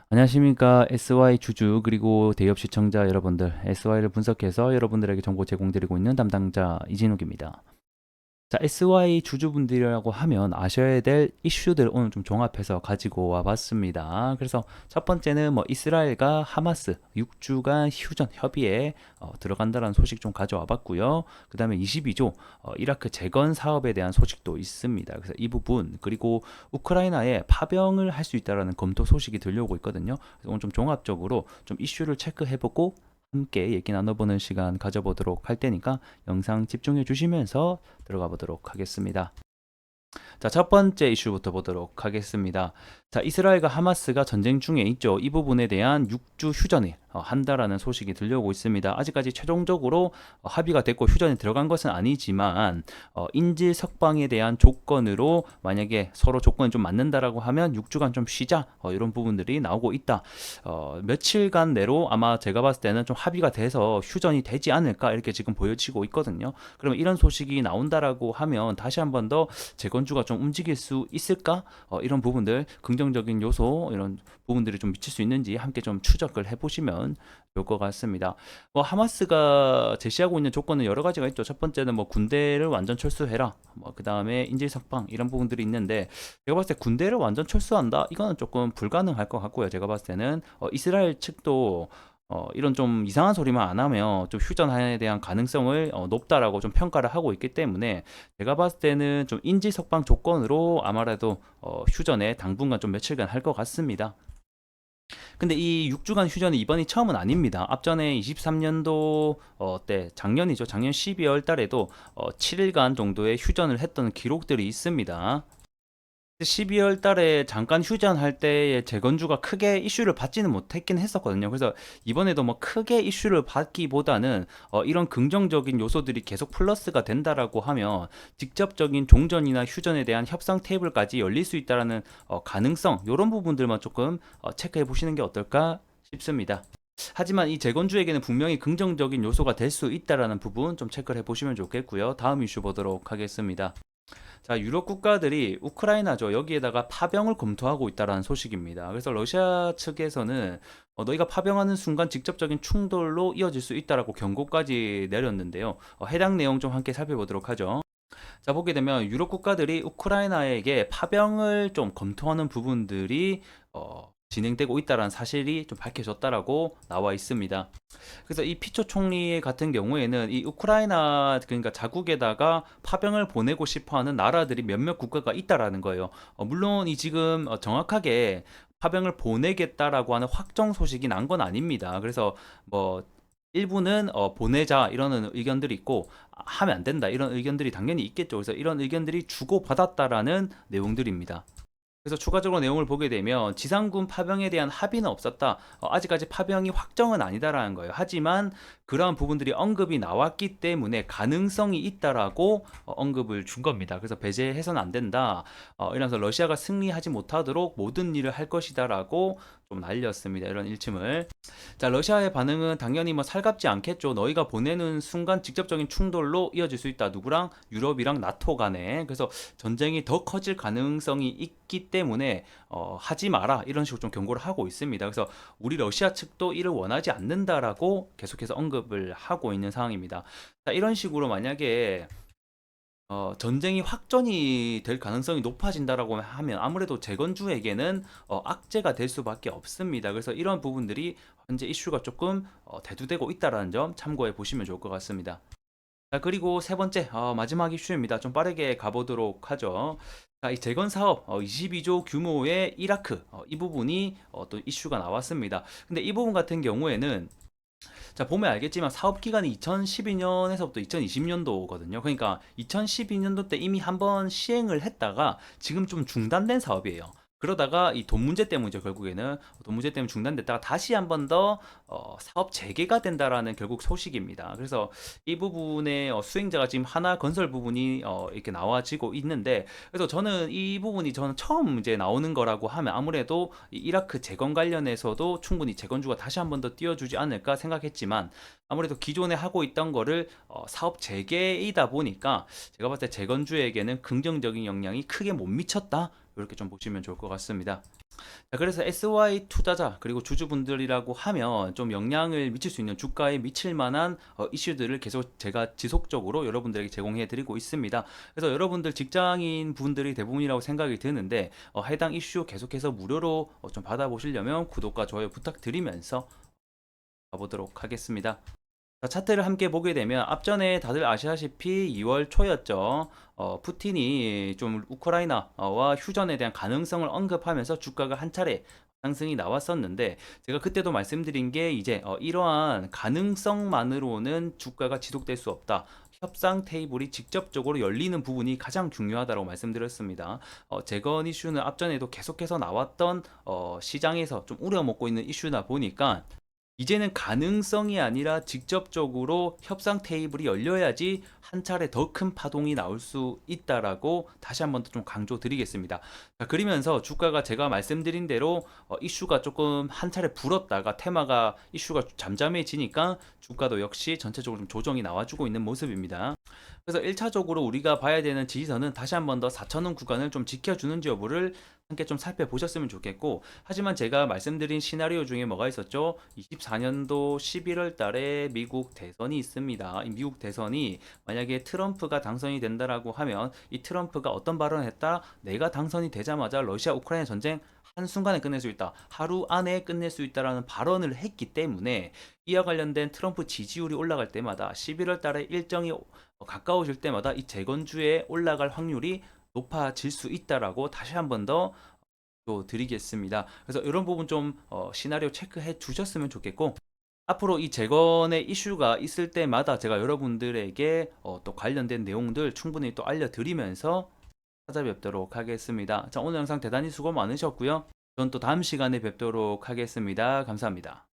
안녕하십니까. SY 주주 그리고 대기업 시청자 여러분들, SY를 분석해서 여러분들에게 정보 제공드리고 있는 담당자 이진욱입니다. 자, SY 주주분들이라고 하면 아셔야 될 이슈들 오늘 좀 종합해서 가지고 와 봤습니다. 그래서 첫 번째는 뭐 이스라엘과 하마스 6주간 휴전 협의에 들어간다는 소식 좀 가져와 봤고요. 그 다음에 22조 이라크 재건 사업에 대한 소식도 있습니다. 그래서 이 부분, 그리고 우크라이나에 파병을 할 수 있다라는 검토 소식이 들려오고 있거든요. 그래서 오늘 좀 종합적으로 좀 이슈를 체크해보고 함께 얘기 나눠보는 시간 가져보도록 할 테니까 영상 집중해 주시면서 들어가 보도록 하겠습니다. 자, 첫 번째 이슈부터 보도록 하겠습니다. 자, 이스라엘과 하마스가 전쟁 중에 있죠. 이 부분에 대한 6주 휴전을 한다라는 소식이 들려오고 있습니다. 아직까지 최종적으로 합의가 됐고 휴전이 들어간 것은 아니지만 인질 석방에 대한 조건으로 만약에 서로 조건이 좀 맞는다라고 하면 6주간 좀 쉬자, 이런 부분들이 나오고 있다. 며칠간 내로 아마 제가 봤을 때는 좀 합의가 돼서 휴전이 되지 않을까 이렇게 지금 보여지고 있거든요. 그러면 이런 소식이 나온다라고 하면 다시 한 번 더 재건주가 좀 움직일 수 있을까? 이런 부분들, 긍정적인 요소, 이런 부분들이 좀 미칠 수 있는지 함께 좀 추적을 해보시면 좋을 것 같습니다. 뭐 하마스가 제시하고 있는 조건은 여러 가지가 있죠. 첫 번째는 뭐 군대를 완전 철수해라. 뭐 그 다음에 인질 석방 이런 부분들이 있는데, 제가 봤을 때 군대를 완전 철수한다? 이거는 조금 불가능할 것 같고요. 제가 봤을 때는 이스라엘 측도 이런 좀 이상한 소리만 안 하면 좀 휴전에 대한 가능성을 높다라고 좀 평가를 하고 있기 때문에, 제가 봤을 때는 좀 인지 석방 조건으로 아마라도 휴전에 당분간 좀 며칠간 할 것 같습니다. 근데 이 6주간 휴전이 이번이 처음은 아닙니다. 앞전에 23년도 때 작년이죠. 작년 12월 달에도 7일간 정도의 휴전을 했던 기록들이 있습니다. 12월 달에 잠깐 휴전할 때의 재건주가 크게 이슈를 받지는 못했긴 했었거든요. 그래서 이번에도 뭐 크게 이슈를 받기보다는 이런 긍정적인 요소들이 계속 플러스가 된다라고 하면 직접적인 종전이나 휴전에 대한 협상 테이블까지 열릴 수 있다라는 가능성, 이런 부분들만 조금 체크해 보시는 게 어떨까 싶습니다. 하지만 이 재건주에게는 분명히 긍정적인 요소가 될 수 있다라는 부분 좀 체크를 해보시면 좋겠고요. 다음 이슈 보도록 하겠습니다. 자, 유럽 국가들이 우크라이나죠. 여기에다가 파병을 검토하고 있다는 소식입니다. 그래서 러시아 측에서는 너희가 파병하는 순간 직접적인 충돌로 이어질 수 있다라고 경고까지 내렸는데요. 해당 내용 좀 함께 살펴보도록 하죠. 자, 보게 되면 유럽 국가들이 우크라이나에게 파병을 좀 검토하는 부분들이 진행되고 있다는 사실이 좀 밝혀졌다라고 나와 있습니다. 그래서 이 피초 총리 같은 경우에는 이 우크라이나, 그러니까 자국에다가 파병을 보내고 싶어하는 나라들이 몇몇 국가가 있다라는 거예요. 물론 이 지금 정확하게 파병을 보내겠다라고 하는 확정 소식이 난 건 아닙니다. 그래서 뭐 일부는 보내자 이러는 의견들이 있고, 하면 안 된다 이런 의견들이 당연히 있겠죠. 그래서 이런 의견들이 주고받았다라는 내용들입니다. 그래서 추가적으로 내용을 보게 되면 지상군 파병에 대한 합의는 없었다. 아직까지 파병이 확정은 아니다라는 거예요. 하지만 그러한 부분들이 언급이 나왔기 때문에 가능성이 있다라고 언급을 준 겁니다. 그래서 배제해서는 안 된다. 이러면서 러시아가 승리하지 못하도록 모든 일을 할 것이다라고 좀 날렸습니다. 이런 일침을. 자, 러시아의 반응은 당연히 뭐 살갑지 않겠죠. 너희가 보내는 순간 직접적인 충돌로 이어질 수 있다. 누구랑? 유럽이랑 나토 간에. 그래서 전쟁이 더 커질 가능성이 있기 때문에 하지 마라 이런 식으로 좀 경고를 하고 있습니다. 그래서 우리 러시아 측도 이를 원하지 않는다라고 계속해서 언급을 하고 있는 상황입니다. 자, 이런 식으로 만약에 전쟁이 확전이 될 가능성이 높아진다라고 하면 아무래도 재건주에게는 악재가 될 수밖에 없습니다. 그래서 이런 부분들이 현재 이슈가 조금 대두되고 있다는 점 참고해 보시면 좋을 것 같습니다. 자, 그리고 세 번째, 마지막 이슈입니다. 좀 빠르게 가보도록 하죠. 자, 이 재건 사업 22조 규모의 이라크, 이 부분이 또 이슈가 나왔습니다. 근데 이 부분 같은 경우에는 자, 보면 알겠지만 사업 기간이 2012년에서부터 2020년도거든요. 그러니까 2012년도 때 이미 한번 시행을 했다가 지금 좀 중단된 사업이에요. 그러다가 이 돈 문제 때문이죠. 결국에는 돈 문제 때문에 중단됐다가 다시 한번 더 사업 재개가 된다라는 결국 소식입니다. 그래서 이 부분에 수행자가 지금 하나 건설 부분이 이렇게 나와지고 있는데, 그래서 저는 이 부분이 저는 처음 이제 나오는 거라고 하면 아무래도 이 이라크 재건 관련해서도 충분히 재건주가 다시 한번 더 띄워주지 않을까 생각했지만, 아무래도 기존에 하고 있던 거를 사업 재개이다 보니까 제가 봤을 때 재건주에게는 긍정적인 영향이 크게 못 미쳤다, 이렇게 좀 보시면 좋을 것 같습니다. 자, 그래서 SY 투자자 그리고 주주분들이라고 하면 좀 영향을 미칠 수 있는 주가에 미칠 만한 이슈들을 계속 제가 지속적으로 여러분들에게 제공해 드리고 있습니다. 그래서 여러분들 직장인 분들이 대부분이라고 생각이 드는데 해당 이슈 계속해서 무료로 좀 받아보시려면 구독과 좋아요 부탁드리면서 가보도록 하겠습니다. 자, 차트를 함께 보게 되면 앞전에 다들 아시다시피 2월 초였죠. 푸틴이 좀 우크라이나와 휴전에 대한 가능성을 언급하면서 주가가 한 차례 상승이 나왔었는데 제가 그때도 말씀드린 게 이제 이러한 가능성만으로는 주가가 지속될 수 없다. 협상 테이블이 직접적으로 열리는 부분이 가장 중요하다고 말씀드렸습니다. 재건 이슈는 앞전에도 계속해서 나왔던 시장에서 좀 우려먹고 있는 이슈다 보니까 이제는 가능성이 아니라 직접적으로 협상 테이블이 열려야지 한 차례 더 큰 파동이 나올 수 있다라고 다시 한번 더 좀 강조드리겠습니다. 자, 그러면서 주가가 제가 말씀드린 대로 이슈가 조금 한 차례 불었다가 테마가 이슈가 잠잠해지니까 주가도 역시 전체적으로 좀 조정이 나와주고 있는 모습입니다. 그래서 1차적으로 우리가 봐야 되는 지지선은 다시 한번 더 4,000원 구간을 좀 지켜주는지 여부를 함께 좀 살펴보셨으면 좋겠고, 하지만 제가 말씀드린 시나리오 중에 뭐가 있었죠? 24년도 11월 달에 미국 대선이 있습니다. 이 미국 대선이 만약에 트럼프가 당선이 된다라고 하면 이 트럼프가 어떤 발언을 했다? 내가 당선이 되자마자 러시아 우크라이나 전쟁 한순간에 끝낼 수 있다. 하루 안에 끝낼 수 있다라는 발언을 했기 때문에 이와 관련된 트럼프 지지율이 올라갈 때마다 11월 달에 일정이 가까워질 때마다 이 재건주에 올라갈 확률이 높아질 수 있다라고 다시 한번 더 또 드리겠습니다. 그래서 이런 부분 좀 시나리오 체크해 주셨으면 좋겠고, 앞으로 이 재건의 이슈가 있을 때마다 제가 여러분들에게 또 관련된 내용들 충분히 또 알려드리면서 찾아뵙도록 하겠습니다. 자, 오늘 영상 대단히 수고 많으셨고요. 전 또 다음 시간에 뵙도록 하겠습니다. 감사합니다.